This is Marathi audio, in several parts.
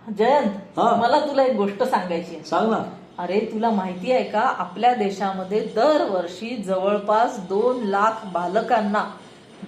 जयंत, हा. मला तुला एक गोष्ट सांगायची आहे. सांग ना. अरे तुला माहिती आहे का, आपल्या देशामध्ये दरवर्षी जवळपास 2 लाख बालकांना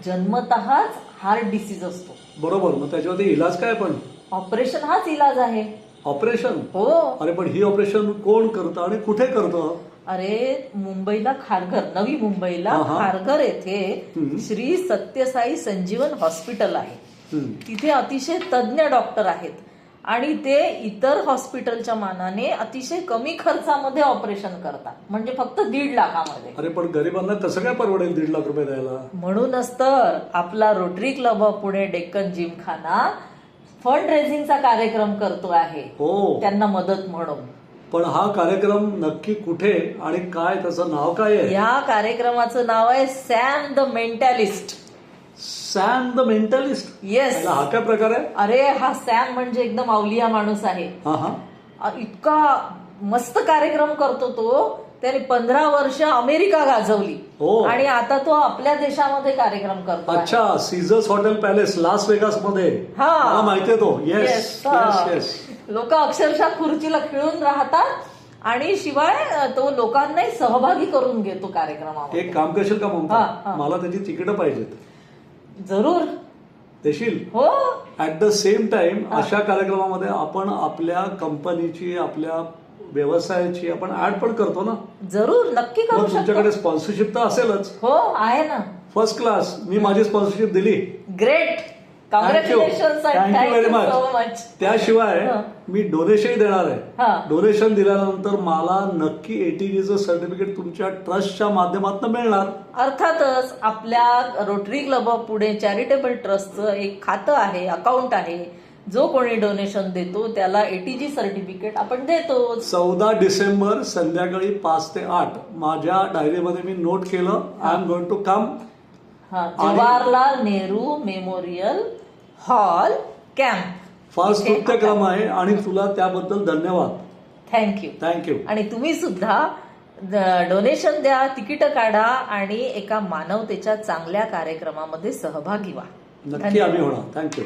जन्मतःच हार्ट डिसीज असतो. बरोबर, मग त्याच्यावरती इलाज काय पण? ऑपरेशन हाच इलाज आहे. ऑपरेशन? हो. अरे पण ही ऑपरेशन कोण करतं आणि कुठे करतं? अरे मुंबईला खारघर, नवी मुंबईला हा, हा. खारघर येथे हम्म. श्री सत्यसाई संजीवन हॉस्पिटल आहे. हम्म. तिथे अतिशय तज्ज्ञ डॉक्टर आहेत आणि ते इतर हॉस्पिटलच्या मानाने अतिशय कमी खर्चामध्ये ऑपरेशन करतात, म्हणजे फक्त 1.5 लाखामध्ये. अरे पण गरिबांना कसं काय परवडेल 1.5 लाख रुपये द्यायला? म्हणूनच तर आपला Rotary Club of Pune Deccan Gymkhana fund रेझिंगचा कार्यक्रम करतो आहे, हो. त्यांना मदत म्हणून. पण हा कार्यक्रम नक्की कुठे आणि काय, त्याचं नाव काय आहे? या कार्यक्रमाचं नाव आहे Sam the mentalist. Sam the mentalist? Yes. हा काय प्रकार आहे? अरे हा सॅम म्हणजे एकदम अवलिया माणूस आहे. हा हा. इतका मस्त कार्यक्रम करतो तो. त्याने 15 वर्ष अमेरिका गाजवली हो. आणि आता तो आपल्या देशामध्ये कार्यक्रम करतो आहे. अच्छा, seizures hotel palace Las Vegas मध्ये. हा. मला माहितीये तो. Yes yes. Yes yes. लोक अक्षरशः खुर्चीला खिळून राहतात आणि शिवाय तो लोकांनाही सहभागी करून घेतो कार्यक्रमामध्ये. एक काम करशील का हा, ममता? हा. मला त्याची तिकीट पाहिजेत. जरूर. देशील? हो. ऍट द सेम टाइम अशा कार्यक्रमामध्ये आपण आपल्या कंपनीची, आपल्या व्यवसायाची आपण ऍड पण करतो ना. जरूर, नक्की करू मग शकतो. तुमच्याकडे स्पॉन्सरशिप तर असेलच. हो, आहे ना. First class. मी माझी स्पॉन्सरशिप दिली. Great. Congratulation. Thank you very so much. Much. त्याशिवाय हा. मी डोनेशन देणार आहे. हा. डोनेशन दिल्यानंतर मला नक्की एटीजीचं सर्टिफिकेट तुमच्या ट्रस्टच्या माध्यमातून मिळणार. अर्थातच आपल्या Rotary Club of Pune charitable ट्रस्टचं एक खातं आहे, अकाउंट आहे. जो कोणी डोनेशन देतो त्याला एटीजी सर्टिफिकेट आपण देतो. 14 डिसेंबर संध्याकाळी 5 ते 8 माझ्या डायरीमध्ये मी नोट केलं. I am going to come. Jawaharlal Nehru memorial hall camp. फार क्रम आहे आणि तुला त्याबद्दल धन्यवाद. थँक्यू. थँक्यू. आणि तुम्ही सुद्धा डोनेशन द्या, तिकीट काढा आणि एका मानवतेच्या चांगल्या कार्यक्रमामध्ये सहभागी व्हा. नक्की आम्ही होणार. थँक्यू.